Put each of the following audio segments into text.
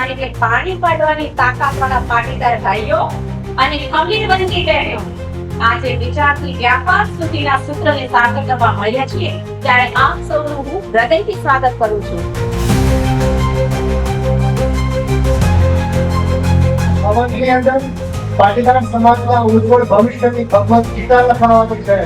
મારી કે પાણી પાડવાની તાકાતવાળા પાટીદાર ભાઈઓ અને ખમીર બનતી બહેનો આજે વિચારથી વ્યાપાર સુધીના સૂત્રને સાકાર કરવા મળ્યા છીએ ત્યારે આપ સૌનું હું હૃદયથી સ્વાગત કરું છું. ભવનની અંદર પાટીદાર સમાજના ઉજ્જવળ ભવિષ્યની ભગવત ગીતા લખાવવાની છે.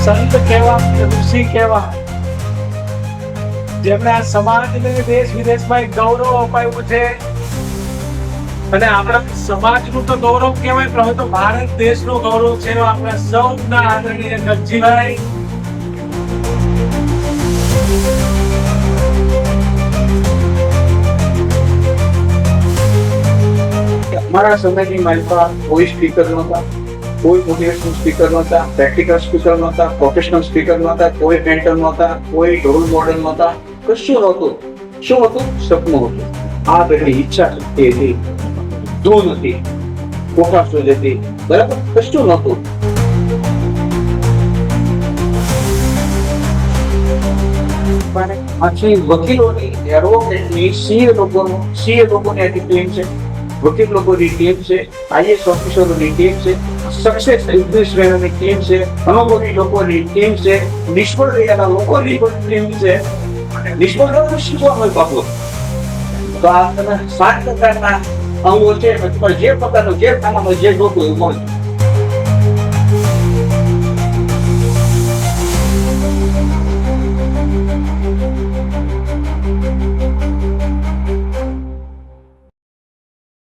સંત કહેવા ઋષિ કહેવા જેમણે આ સમાજને દેશ વિદેશમાં એક ગૌરવ અપાયું છે અને આપણા સમાજનું તો ગૌરવ કહેવાય પણ હવે તો ભારત દેશનું ગૌરવ છે આપણા સૌના આદરણીય ગરજીભાઈ. અમારા સમયની મારી પાસે કોઈ સ્પીકર નહોતા, કોઈ મોટિવેશનલ સ્પીકર નહોતા, પ્રેક્ટિકલ સ્પીકર નહોતા, પ્રોફેશનલ સ્પીકર નહોતા, કોઈ મેન્ટર નહોતા, કોઈ રોલ મોડેલ નહોતા, કશું નહોતું. શું હતું? સપનું હતું. આ બધી ઈચ્છા શક્તિ હતી, ધૂન હતી, કોઠાસૂઝ હતી, બરાબર કશું નહોતું. આથી વકીલોની એડવોકેટની સીએ લોકોની આખી ટીમ છે, વકીલ લોકોની ટીમ છે, આઈએસ ઓફિસરોની ટીમ છે, સક્સેસ બિઝનેસમેનોની ટીમ છે, અનુભવી લોકોની ટીમ છે, નિષ્ફળ રહેલા લોકોની પણ ટીમ છે. નિષ્ફળ થવાનું શીખવાનું પાકું તો આ તમે 7 પ્રકારના અંગો છે, જે પ્રકારનું જે ખાનામાં જે જોતું એવું મળે.